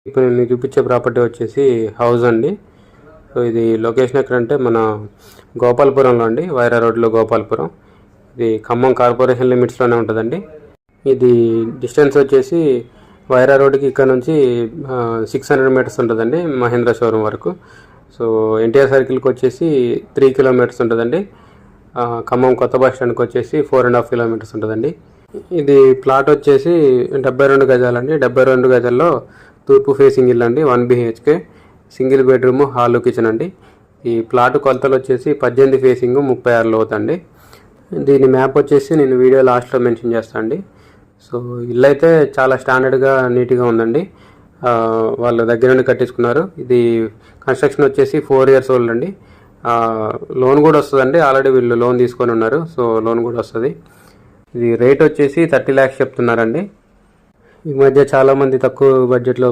ఇప్పుడు నేను చూపించే ప్రాపర్టీ వచ్చేసి హౌస్ అండి. సో ఇది లొకేషన్ ఎక్కడంటే మన గోపాలపురంలో అండి, వైరా రోడ్లో గోపాలపురం. ఇది ఖమ్మం కార్పొరేషన్ లిమిట్స్లోనే ఉంటుందండి. ఇది డిస్టెన్స్ వచ్చేసి వైరా రోడ్కి ఇక్కడ నుంచి 600 మీటర్స్ ఉంటుందండి మహేంద్ర షోరూమ్ వరకు. సో ఎన్టీఆర్ సర్కిల్కి వచ్చేసి 3 కిలోమీటర్స్ ఉంటుందండి. ఖమ్మం కొత్త బస్ స్టాండ్కి వచ్చేసి 4.5 కిలోమీటర్స్ ఉంటుందండి. ఇది ప్లాట్ వచ్చేసి 72 గజాలండి. 72 గజాల్లో తూర్పు ఫేసింగ్ ఇల్లు అండి. 1 BHK, single bedroom, hall, kitchen అండి. ఈ ప్లాట్ కొలతలు వచ్చేసి 18 ఫేసింగ్, 36 లోతండి. దీని మ్యాప్ వచ్చేసి నేను వీడియో లాస్ట్లో మెన్షన్ చేస్తాను అండి. సో ఇల్లు అయితే చాలా స్టాండర్డ్గా నీట్గా ఉందండి. వాళ్ళ దగ్గర నుండి కట్టించుకున్నారు. ఇది కన్స్ట్రక్షన్ వచ్చేసి 4 years ఓల్డ్ అండి. లోన్ కూడా వస్తుందండి. ఆల్రెడీ వీళ్ళు లోన్ తీసుకొని ఉన్నారు. సో లోన్ కూడా వస్తుంది. ఇది రేట్ వచ్చేసి 30 lakhs చెప్తున్నారండి. ఈ మధ్య చాలామంది తక్కువ బడ్జెట్లో